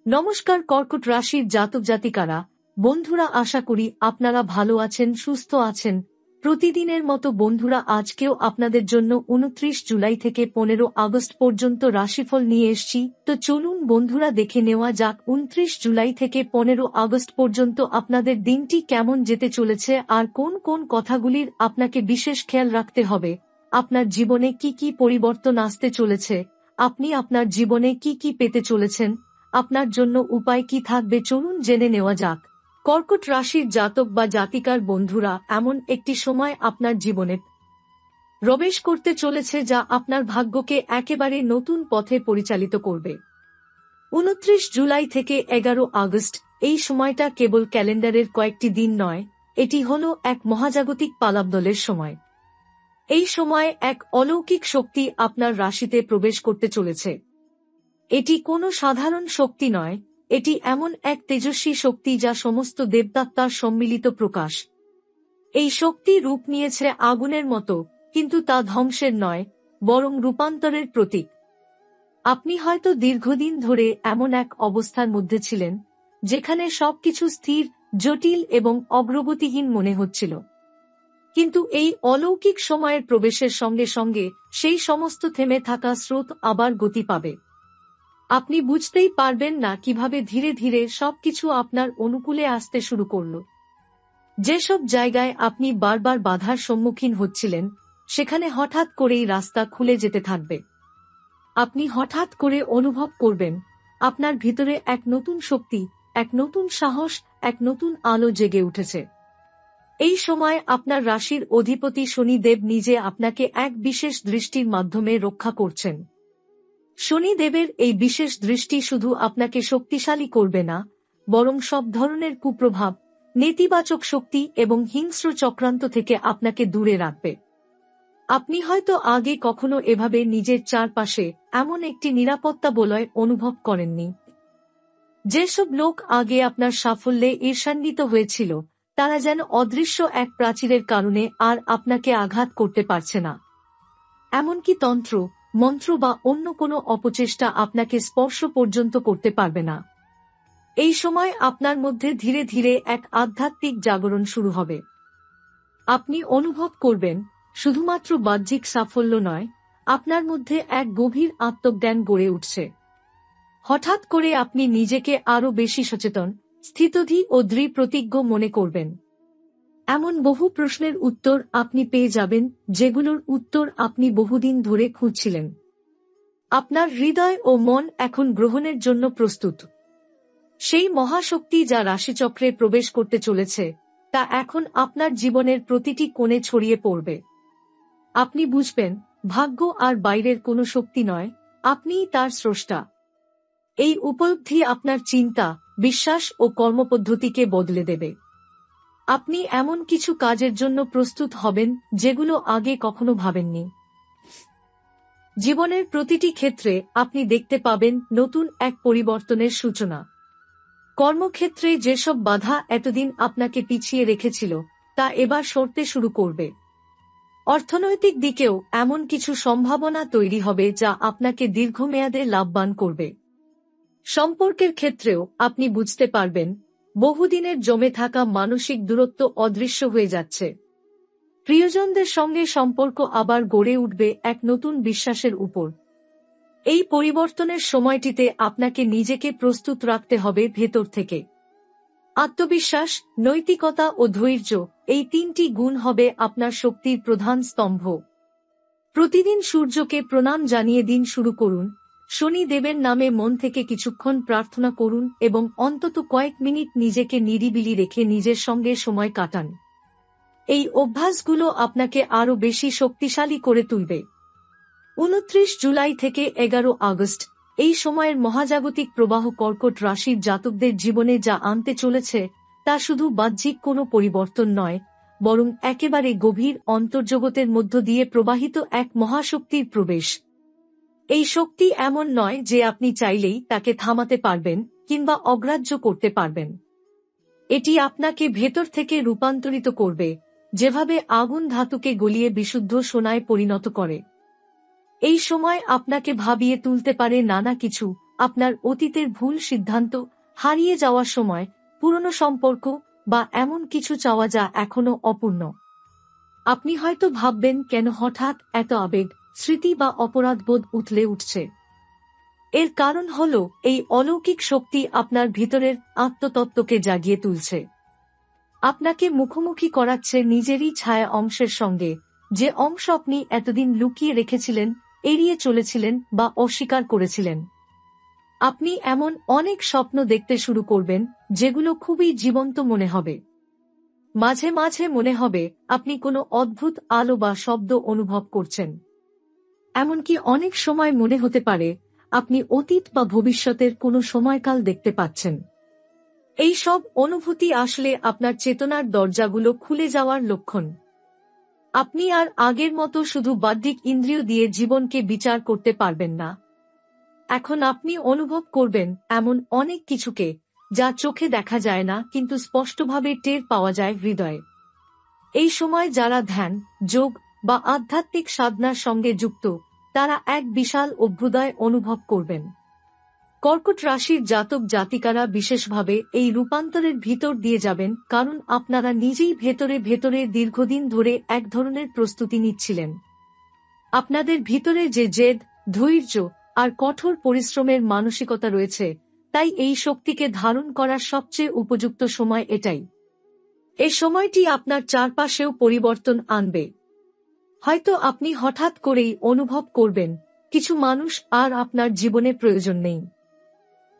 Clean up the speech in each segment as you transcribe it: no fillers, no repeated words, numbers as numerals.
নমস্কার কর্কট রাশির জাতক জাতিকারা, বন্ধুরা, আশা করি আপনারা ভালো আছেন, সুস্থ আছেন। প্রতিদিনের মতো বন্ধুরা, আজকেও আপনাদের জন্য 29 জুলাই থেকে 15 আগস্ট পর্যন্ত রাশিফল নিয়ে এসেছি। তো চলুন বন্ধুরা, দেখে নেওয়া যাক 29 জুলাই থেকে 15 আগস্ট পর্যন্ত আপনাদের দিনটি কেমন যেতে চলেছে আর কোন কোন কথাগুলির আপনাকে বিশেষ খেয়াল রাখতে হবে। আপনার জীবনে কি কি পরিবর্তন আসতে চলেছে, আপনি আপনার জীবনে কি কি পেতে চলেছেন, আপনার জন্য উপায় কি থাকবে, চলুন জেনে নেওয়া যাক। কর্কট রাশির জাতক বা জাতিকার বন্ধুরা, এমন একটি সময় আপনার জীবনে প্রবেশ করতে চলেছে যা আপনার ভাগ্যকে একেবারে নতুন পথে পরিচালিত করবে। 29 জুলাই থেকে 11 আগস্ট, এই সময়টা কেবল ক্যালেন্ডারের কয়েকটি দিন নয়, এটি হলো এক মহাজাগতিক পালাবদলের সময়। এই সময়ে এক অলৌকিক শক্তি আপনার রাশিতে প্রবেশ করতে চলেছে। এটি কোনো সাধারণ শক্তি নয়, এটি এমন এক তেজস্বী শক্তি যা সমস্ত দেবতাত্মার সম্মিলিত প্রকাশ। এই শক্তি রূপ নিয়েছে আগুনের মতো, কিন্তু তা ধ্বংসের নয়, বরং রূপান্তরের প্রতীক। আপনি হয়তো দীর্ঘদিন ধরে এমন এক অবস্থার মধ্যে ছিলেন যেখানে সবকিছু স্থির, জটিল এবং অগ্রগতিহীন মনে হচ্ছিল। কিন্তু এই অলৌকিক সময়ের প্রবেশের সঙ্গে সঙ্গে সেই সমস্ত থেমে থাকা স্রোত আবার গতি পাবে। আপনি বুঝতেই পারবেন না কিভাবে ধীরে ধীরে সবকিছু আপনার অনুকূলে আসতে শুরু করল। যেসব জায়গায় আপনি বারবার বাধার সম্মুখীন হচ্ছিলেন, সেখানে হঠাৎ করেই রাস্তা খুলে যেতে থাকবে। আপনি হঠাৎ করে অনুভব করবেন আপনার ভিতরে এক নতুন শক্তি, এক নতুন সাহস, এক নতুন আলো জেগে উঠেছে। এই সময় আপনার রাশির অধিপতি শনিদেব নিজে আপনাকে এক বিশেষ দৃষ্টির মাধ্যমে রক্ষা করছেন। শনিদেবের এই বিশেষ দৃষ্টি শুধু আপনাকে শক্তিশালী করবে না, বরং সব ধরনের কুপ্রভাব, নেতিবাচক শক্তি এবং হিংস্র চক্রান্ত থেকে আপনাকে দূরে রাখবে। আপনি হয়তো আগে কখনো এভাবে নিজের চারপাশে এমন একটি নিরাপত্তা বলয় অনুভব করেননি। যেসব লোক আগে আপনার সাফল্যে ঈর্ষান্বিত হয়েছিল, তারা যেন অদৃশ্য এক প্রাচীরের কারণে আর আপনাকে আঘাত করতে পারছে না। এমনকি তন্ত্র, মন্ত্র বা অন্য কোনো অপচেষ্টা আপনাকে স্পর্শ পর্যন্ত করতে পারবে না। এই সময় আপনার মধ্যে ধীরে ধীরে এক আধ্যাত্মিক জাগরণ শুরু হবে। আপনি অনুভব করবেন শুধুমাত্র বাহ্যিক সাফল্য নয়, আপনার মধ্যে এক গভীর আত্মজ্ঞান গড়ে উঠছে। হঠাৎ করে আপনি নিজেকে আরও বেশি সচেতন, স্থিতধী ও দৃঢ় প্রতিজ্ঞ মনে করবেন। এমন বহু প্রশ্নের উত্তর আপনি পেয়ে যাবেন যেগুলোর উত্তর আপনি বহুদিন ধরে খুঁজছিলেন। আপনার হৃদয় ও মন এখন গ্রহণের জন্য প্রস্তুত। সেই মহাশক্তি যা রাশিচক্রে প্রবেশ করতে চলেছে, তা এখন আপনার জীবনের প্রতিটি কোণে ছড়িয়ে পড়বে। আপনি বুঝবেন ভাগ্য আর বাইরের কোনো শক্তি নয়, আপনিই তার স্রষ্টা। এই উপলব্ধি আপনার চিন্তা, বিশ্বাস ও কর্মপদ্ধতিকে বদলে দেবে। আপনি এমন কিছু কাজের জন্য প্রস্তুত হবেন যেগুলো আগে কখনো ভাবেননি। জীবনের প্রতিটি ক্ষেত্রে আপনি দেখতে পাবেন নতুন এক পরিবর্তনের সূচনা। কর্মক্ষেত্রে যেসব বাধা এতদিন আপনাকে পিছিয়ে রেখেছিল, তা এবার সরতে শুরু করবে। অর্থনৈতিক দিকেও এমন কিছু সম্ভাবনা তৈরি হবে যা আপনাকে দীর্ঘমেয়াদে লাভবান করবে। সম্পর্কের ক্ষেত্রেও আপনি বুঝতে পারবেন বহুদিনের জমে থাকা মানসিক দূরত্ব অদৃশ্য হয়ে যাচ্ছে। প্রিয়জনদের সঙ্গে সম্পর্ক আবার গড়ে উঠবে এক নতুন বিশ্বাসের উপর। এই পরিবর্তনের সময়টিতে আপনাকে নিজেকে প্রস্তুত রাখতে হবে ভেতর থেকে। আত্মবিশ্বাস, নৈতিকতা ও ধৈর্য, এই তিনটি গুণ হবে আপনার শক্তির প্রধান স্তম্ভ। প্রতিদিন সূর্যকে প্রণাম জানিয়ে দিন শুরু করুন, শনি দেবের নামে মন থেকে কিছুক্ষণ প্রার্থনা করুন এবং অন্তত কয়েক মিনিট নিজেকে নিরিবিলি রেখে নিজের সঙ্গে সময় কাটান। এই অভ্যাসগুলো আপনাকে আরও বেশি শক্তিশালী করে তুলবে। 29 জুলাই থেকে 11 আগস্ট, এই সময়ের মহাজাগতিক প্রবাহ কর্কট রাশির জাতকদের জীবনে যা আনতে চলেছে, তা শুধু বাহ্যিক কোনো পরিবর্তন নয়, বরং একেবারে গভীর অন্তর্জগতের মধ্য দিয়ে প্রবাহিত এক মহাশক্তির প্রবেশ। এই শক্তি এমন নয় যে আপনি চাইলেই তাকে থামাতে পারবেন কিংবা অগ্রাহ্য করতে পারবেন। এটি আপনাকে ভেতর থেকে রূপান্তরিত করবে, যেভাবে আগুন ধাতুকে গলিয়ে বিশুদ্ধ সোনায় পরিণত করে। এই সময় আপনাকে ভাবিয়ে তুলতে পারে নানা কিছু, আপনার অতীতের ভুল সিদ্ধান্ত, হারিয়ে যাওয়ার সময়, পুরনো সম্পর্ক বা এমন কিছু চাওয়া যা এখনো অপূর্ণ। আপনি হয়তো ভাববেন, কেন হঠাৎ এত আবেগ, স্মৃতি বা অপরাধবোধ উথলে উঠছে? এর কারণ হল এই অলৌকিক শক্তি আপনার ভিতরের আত্মতত্ত্বকে জাগিয়ে তুলছে। আপনাকে মুখোমুখি করাচ্ছে নিজেরই ছায়া অংশের সঙ্গে, যে অংশ আপনি এতদিন লুকিয়ে রেখেছিলেন, এড়িয়ে চলেছিলেন বা অস্বীকার করেছিলেন। আপনি এমন অনেক স্বপ্ন দেখতে শুরু করবেন যেগুলো খুবই জীবন্ত মনে হবে। মাঝে মাঝে মনে হবে আপনি কোনো অদ্ভুত আলো বা শব্দ অনুভব করছেন। এমনকি অনেক সময় মনে হতে পারে আপনি অতীত বা ভবিষ্যতের কোনো সময়কাল দেখতে পাচ্ছেন। এই সব অনুভূতি আসলে আপনার চেতনার দরজাগুলো খুলে যাওয়ার লক্ষণ। আপনি আর আগের মতো শুধু বাহ্যিক ইন্দ্রিয় দিয়ে জীবনকে বিচার করতে পারবেন না। এখন আপনি অনুভব করবেন এমন অনেক কিছুকে, যা চোখে দেখা যায় না কিন্তু স্পষ্টভাবে টের পাওয়া যায় হৃদয়ে। এই সময় যারা ধ্যান, যোগ বা আধ্যাত্মিক সাধনার সঙ্গে যুক্ত, তারা এক বিশাল অভ্যুদয় অনুভব করবেন। কর্কট রাশির জাতক জাতিকারা বিশেষভাবে এই রূপান্তরের ভিতর দিয়ে যাবেন, কারণ আপনারা নিজেই ভেতরে ভেতরে দীর্ঘদিন ধরে এক ধরনের প্রস্তুতি নিচ্ছিলেন। আপনাদের ভিতরে যে জেদ, ধৈর্য আর কঠোর পরিশ্রমের মানসিকতা রয়েছে, তাই এই শক্তিকে ধারণ করার সবচেয়ে উপযুক্ত সময় এটাই। এই সময়টি আপনার চারপাশেও পরিবর্তন আনবে। হয়তো আপনি হঠাৎ করেই অনুভব করবেন কিছু মানুষ আর আপনার জীবনে প্রয়োজন নেই।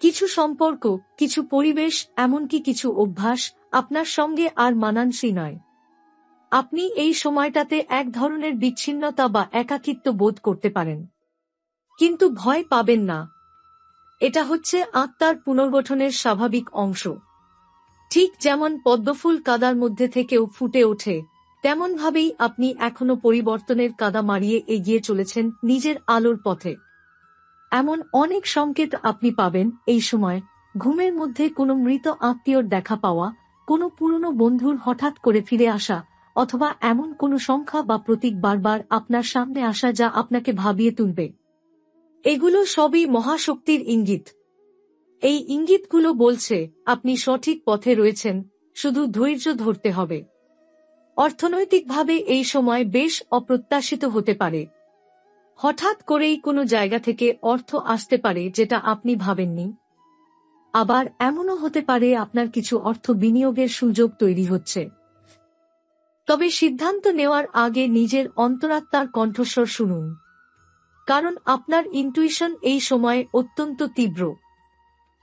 কিছু সম্পর্ক, কিছু পরিবেশ, এমনকি কিছু অভ্যাস আপনার সঙ্গে আর মানানসই নয়। আপনি এই সময়টাতে এক ধরনের বিচ্ছিন্নতা বা একাকিত্ব বোধ করতে পারেন। কিন্তু ভয় পাবেন না, এটা হচ্ছে আত্মার পুনর্গঠনের স্বাভাবিক অংশ। ঠিক যেমন পদ্মফুল কাদার মধ্যে থেকেও ফুটে ওঠে, তেমনভাবেই আপনি এখনো পরিবর্তনের কাদা মারিয়ে এগিয়ে চলেছেন নিজের আলোর পথে। এমন অনেক সংকেত আপনি পাবেন এই সময়। ঘুমের মধ্যে কোনো মৃত আত্মীয়র দেখা পাওয়া, কোনো পুরনো বন্ধুর হঠাৎ করে ফিরে আসা, অথবা এমন কোনো সংখ্যা বা প্রতীক বারবার আপনার সামনে আসা যা আপনাকে ভাবিয়ে তুলবে। এগুলো সবই মহাশক্তির ইঙ্গিত। এই ইঙ্গিতগুলো বলছে আপনি সঠিক পথে রয়েছেন, শুধু ধৈর্য ধরতে হবে। অর্থনৈতিকভাবে এই সময় বেশ অপ্রত্যাশিত হতে পারে। হঠাৎ করেই কোনো জায়গা থেকে অর্থ আসতে পারে যেটা আপনি ভাবেননি। আবার এমনও হতে পারে আপনার কিছু অর্থ বিনিয়োগের সুযোগ তৈরি হচ্ছে। তবে সিদ্ধান্ত নেওয়ার আগে নিজের অন্তরাত্মার কণ্ঠস্বর শুনুন, কারণ আপনার ইনটুইশন এই সময়ে অত্যন্ত তীব্র।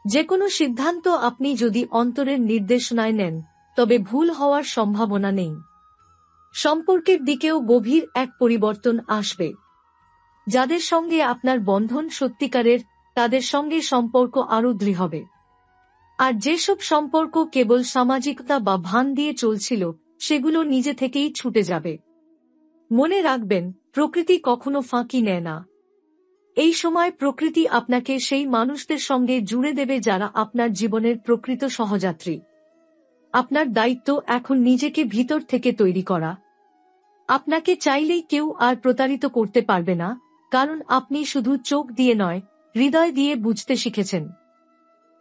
যে কোনো সিদ্ধান্ত আপনি যদি অন্তরের নির্দেশনায় নেন, তবে ভুল হওয়ার সম্ভাবনা নেই। সম্পর্কের দিকেও গভীর এক পরিবর্তন আসবে। যাদের সঙ্গে আপনার বন্ধন সত্যিকারের, তাদের সঙ্গে সম্পর্ক আরও দৃঢ় হবে। আর যেসব সম্পর্ক কেবল সামাজিকতা বা ভান দিয়ে চলছিল, সেগুলো নিজে থেকেই ছুটে যাবে। মনে রাখবেন, প্রকৃতি কখনো ফাঁকি নেয় না। এই সময় প্রকৃতি আপনাকে সেই মানুষদের সঙ্গে জুড়ে দেবে যারা আপনার জীবনের প্রকৃত সহযাত্রী। আপনার দায়িত্ব এখন নিজেকে ভিতর থেকে তৈরি করা। আপনাকে চাইলেই কেউ আর প্রতারিত করতে পারবে না, কারণ আপনি শুধু চোখ দিয়ে নয়, হৃদয় দিয়ে বুঝতে শিখেছেন।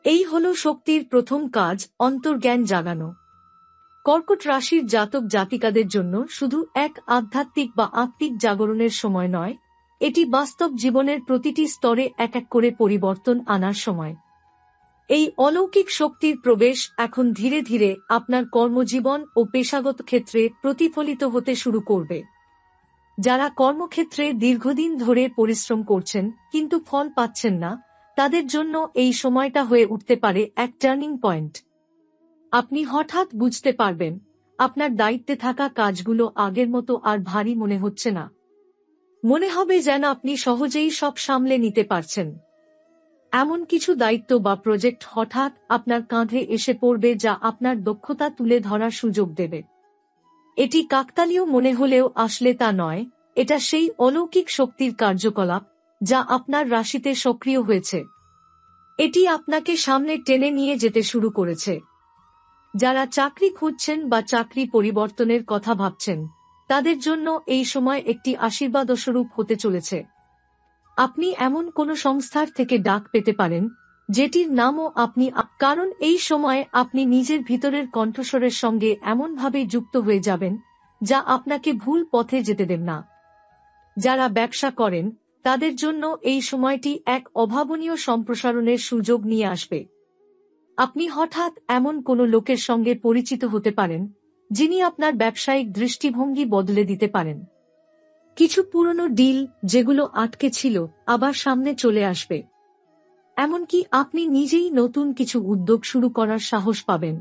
এই হলো শক্তির প্রথম কাজ, অন্তর্জ্ঞান জাগানো। কর্কট রাশির জাতক জাতিকাদের জন্য শুধু এক আধ্যাত্মিক বা আত্মিক জাগরণের সময় নয়, এটি বাস্তব জীবনের প্রতিটি স্তরে এক এক করে পরিবর্তন আনার সময়। এই অলৌকিক শক্তির প্রবেশ এখন ধীরে ধীরে আপনার কর্মজীবন ও পেশাগত ক্ষেত্রে প্রতিফলিত হতে শুরু করবে। যারা কর্মক্ষেত্রে দীর্ঘদিন ধরে পরিশ্রম করছেন কিন্তু ফল পাচ্ছেন না, তাদের জন্য এই সময়টা হয়ে উঠতে পারে এক টার্নিং পয়েন্ট। আপনি হঠাৎ বুঝতে পারবেন আপনার দায়িত্বে থাকা কাজগুলো আগের মতো আর ভারী মনে হচ্ছে না। মনে হবে যেন আপনি সহজেই সব সামলে নিতে পারছেন। এমন কিছু দায়িত্ব বা প্রজেক্ট হঠাৎ আপনার কাঁধে এসে পড়বে যা আপনার দক্ষতা তুলে ধরার সুযোগ দেবে। এটি কাকতালীয় মনে হলেও আসলে তা নয়, এটা সেই অলৌকিক শক্তির কার্যকলাপ যা আপনার রাশিতে সক্রিয় হয়েছে। এটি আপনাকে সামনে টেনে নিয়ে যেতে শুরু করেছে। যারা চাকরি খুঁজছেন বা চাকরি পরিবর্তনের কথা ভাবছেন, তাদের জন্য এই সময় একটি আশীর্বাদস্বরূপ হতে চলেছে। আপনি এমন কোনো সংস্থার থেকে ডাক পেতে পারেন যেটির নামও আপনি কারণ এই সময়ে আপনি নিজের ভিতরের কণ্ঠস্বরের সঙ্গে এমনভাবে যুক্ত হয়ে যাবেন যা আপনাকে ভুল পথে যেতে দেবে না। যারা ব্যবসা করেন তাদের জন্য এই সময়টি এক অভাবনীয় সম্প্রসারণের সুযোগ নিয়ে আসবে। আপনি হঠাৎ এমন কোনো লোকের সঙ্গে পরিচিত হতে পারেন যিনি আপনার ব্যবসায়িক দৃষ্টিভঙ্গি বদলে দিতে পারেন। কিছু পুরনো ডিল যেগুলো আটকে ছিল আবার সামনে চলে আসবে। এমনকি আপনি নিজেই নতুন কিছু উদ্যোগ শুরু করার সাহস পাবেন।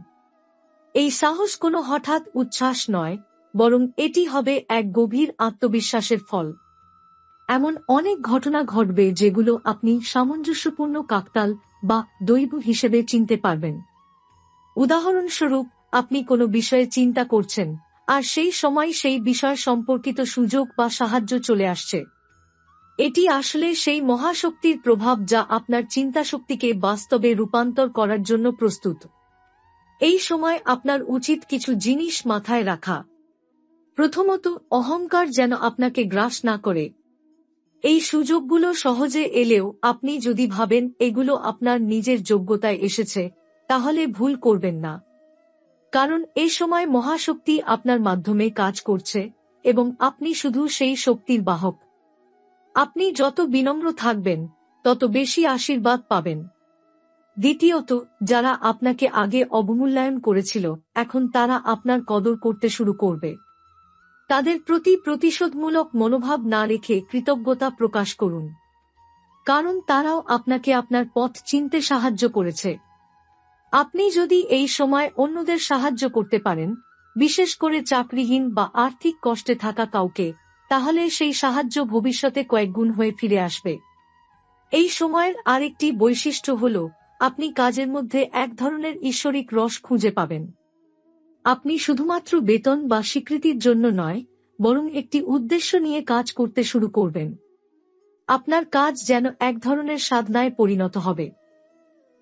এই সাহস কোনো হঠাৎ উচ্ছ্বাস নয়, বরং এটি হবে এক গভীর আত্মবিশ্বাসের ফল। এমন অনেক ঘটনা ঘটবে যেগুলো আপনি সামঞ্জস্যপূর্ণ কাকতাল বা দৈব হিসেবে চিনতে পারবেন। উদাহরণস্বরূপ, আপনি কোনো বিষয়ে চিন্তা করছেন আর সেই সময় সেই বিষয় সম্পর্কিত সুযোগ বা সাহায্য চলে আসছে। এটি আসলে সেই মহাশক্তির প্রভাব যা আপনার চিন্তাশক্তিকে বাস্তবে রূপান্তর করার জন্য প্রস্তুত। এই সময় আপনার উচিত কিছু জিনিস মাথায় রাখা। প্রথমত, অহংকার যেন আপনাকে গ্রাস না করে। এই সুযোগগুলো সহজে এলেও আপনি যদি ভাবেন এগুলো আপনার নিজের যোগ্যতায় এসেছে, তাহলে ভুল করবেন না। কারণ এ সময় মহাশক্তি আপনার মাধ্যমে কাজ করছে এবং আপনি শুধু সেই শক্তির বাহক। আপনি যত বিনম্র থাকবেন তত বেশি আশীর্বাদ পাবেন। দ্বিতীয়ত, যারা আপনাকে আগে অবমূল্যায়ন করেছিল এখন তারা আপনার কদর করতে শুরু করবে। তাদের প্রতি প্রতিশোধমূলক মনোভাব না রেখে কৃতজ্ঞতা প্রকাশ করুন, কারণ তারাও আপনাকে আপনার পথ চিনতে সাহায্য করেছে। আপনি যদি এই সময় অন্যদের সাহায্য করতে পারেন, বিশেষ করে চাকরিহীন বা আর্থিক কষ্টে থাকা কাউকে, তাহলে সেই সাহায্য ভবিষ্যতে কয়েকগুণ হয়ে ফিরে আসবে। এই সময়ের আরেকটি বৈশিষ্ট্য হল আপনি কাজের মধ্যে এক ধরনের ঈশ্বরিক রস খুঁজে পাবেন। আপনি শুধুমাত্র বেতন বা স্বীকৃতির জন্য নয়, বরং একটি উদ্দেশ্য নিয়ে কাজ করতে শুরু করবেন। আপনার কাজ যেন এক ধরনের সাধনায় পরিণত হবে।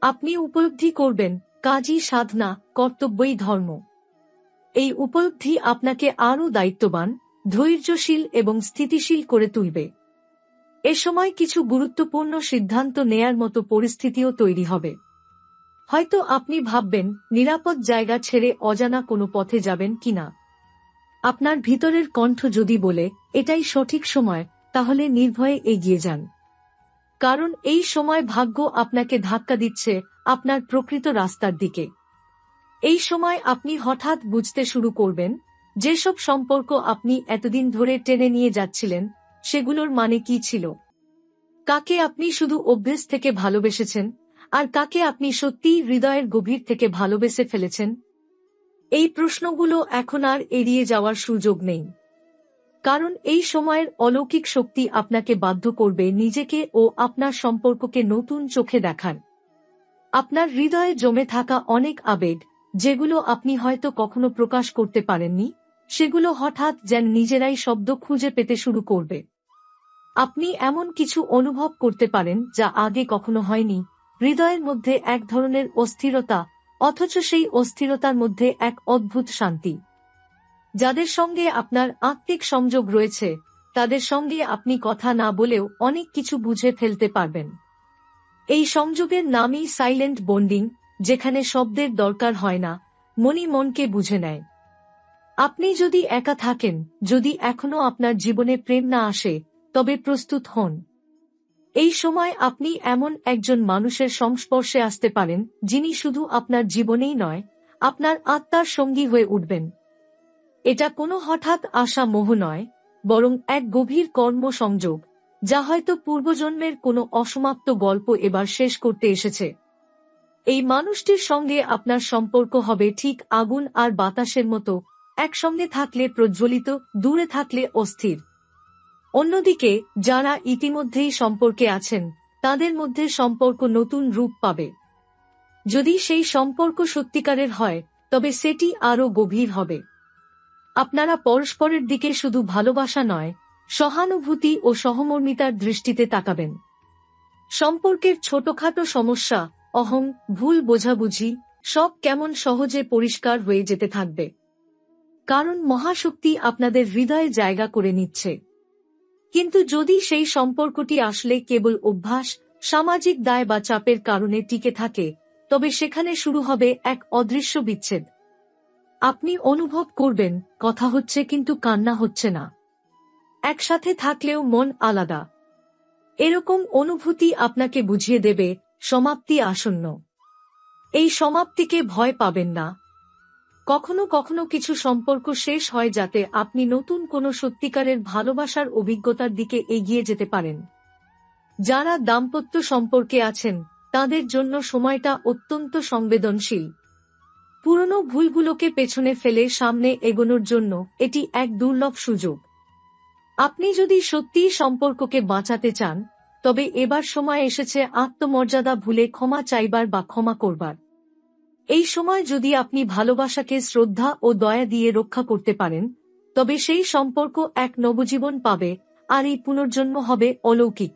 আপনি উপলব্ধি করবেন কাজই সাধনা, কর্তব্যই ধর্ম। এই উপলব্ধি আপনাকে আরও দায়িত্ববান, ধৈর্যশীল এবং স্থিতিশীল করে তুলবে। এ সময় কিছু গুরুত্বপূর্ণ সিদ্ধান্ত নেয়ার মতো পরিস্থিতিও তৈরি হবে। হয়তো আপনি ভাববেন নিরাপদ জায়গা ছেড়ে অজানা কোনো পথে যাবেন কিনা। আপনার ভিতরের কণ্ঠ যদি বলে এটাই সঠিক সময়, তাহলে নির্ভয়ে এগিয়ে যান। কারণ এই সময় ভাগ্য আপনাকে ধাক্কা দিচ্ছে আপনার প্রকৃত রাস্তার দিকে। এই সময় আপনি হঠাৎ বুঝতে শুরু করবেন যেসব সম্পর্ক আপনি এতদিন ধরে টেনে নিয়ে যাচ্ছিলেন সেগুলোর মানে কি ছিল। কাকে আপনি শুধু অভ্যেস থেকে ভালোবেসেছেন আর কাকে আপনি সত্যিই হৃদয়ের গভীর থেকে ভালোবেসে ফেলেছেন। এই প্রশ্নগুলো এখন আর এড়িয়ে যাওয়ার সুযোগ নেই, কারণ এই সময়ের অলৌকিক শক্তি আপনাকে বাধ্য করবে নিজেকে ও আপনার সম্পর্ককে নতুন চোখে দেখার। আপনার হৃদয়ে জমে থাকা অনেক আবেগ, যেগুলো আপনি হয়তো কখনো প্রকাশ করতে পারেননি, সেগুলো হঠাৎ যেন নিজেরাই শব্দ খুঁজে পেতে শুরু করবে। আপনি এমন কিছু অনুভব করতে পারেন যা আগে কখনো হয়নি, হৃদয়ের মধ্যে এক ধরনের অস্থিরতা, অথচ সেই অস্থিরতার মধ্যে এক অদ্ভুত শান্তি। যাদের সঙ্গে আপনার আত্মিক সংযোগ রয়েছে তাদের সঙ্গে আপনি কথা না বলেও অনেক কিছু বুঝে ফেলতে পারবেন। এই সংযোগের নামই সাইলেন্ট বন্ডিং, যেখানে শব্দের দরকার হয় না, মনই মনকে বুঝে নেয়। আপনি যদি একা থাকেন, যদি এখনো আপনার জীবনে প্রেম না আসে, তবে প্রস্তুত হন। এই সময় আপনি এমন একজন মানুষের সংস্পর্শে আসতে পারেন যিনি শুধু আপনার জীবনেই নয়, আপনার আত্মার সঙ্গী হয়ে উঠবেন। এটা কোনো হঠাৎ আসা মোহ নয়, বরং এক গভীর কর্ম সংযোগ, যা হয়তো পূর্বজন্মের কোনো অসমাপ্ত গল্প এবার শেষ করতে এসেছে। এই মানুষটির সঙ্গে আপনার সম্পর্ক হবে ঠিক আগুন আর বাতাসের মতো, একসঙ্গে থাকলে প্রজ্বলিত, দূরে থাকলে অস্থির। অন্যদিকে যারা ইতিমধ্যেই সম্পর্কে আছেন তাদের মধ্যে সম্পর্ক নতুন রূপ পাবে। যদি সেই সম্পর্ক সত্যিকারের হয় তবে সেটি আরও গভীর হবে। আপনারা পরস্পরের দিকে শুধু ভালোবাসা নয়, সহানুভূতি ও সহমর্মিতার দৃষ্টিতে তাকাবেন। সম্পর্কের ছোটখাটো সমস্যা, অহং, ভুল বোঝাবুঝি সব কেমন সহজে পরিষ্কার হয়ে যেতে থাকবে, কারণ মহাশক্তি আপনাদের হৃদয়ে জায়গা করে নিচ্ছে। কিন্তু যদি সেই সম্পর্কটি আসলে কেবল অভ্যাস, সামাজিক দায় বা চাপের কারণে টিকে থাকে, তবে সেখানে শুরু হবে এক অদৃশ্য বিচ্ছেদ। আপনি অনুভব করবেন কথা হচ্ছে কিন্তু কান্না হচ্ছে না, একসাথে থাকলেও মন আলাদা। এরকম অনুভূতি আপনাকে বুঝিয়ে দেবে সমাপ্তি আসন্ন। এই সমাপ্তিকে ভয় পাবেন না। কখনো কখনো কিছু সম্পর্ক শেষ হয় যাতে আপনি নতুন কোনো সত্যিকারের ভালোবাসার অভিজ্ঞতার দিকে এগিয়ে যেতে পারেন। যারা দাম্পত্য সম্পর্কে আছেন তাদের জন্য সময়টা অত্যন্ত সংবেদনশীল। পুরনো ভুলগুলোকে পেছনে ফেলে সামনে এগোনোর জন্য এটি এক দুর্লভ সুযোগ। আপনি যদি সত্যিই সম্পর্ককে বাঁচাতে চান, তবে এবার সময় এসেছে আত্মমর্যাদা ভুলে ক্ষমা চাইবার বা ক্ষমা করবার। এই সময় যদি আপনি ভালোবাসাকে শ্রদ্ধা ও দয়া দিয়ে রক্ষা করতে পারেন, তবে সেই সম্পর্ক এক নবজীবন পাবে, আর এই পুনর্জন্ম হবে অলৌকিক।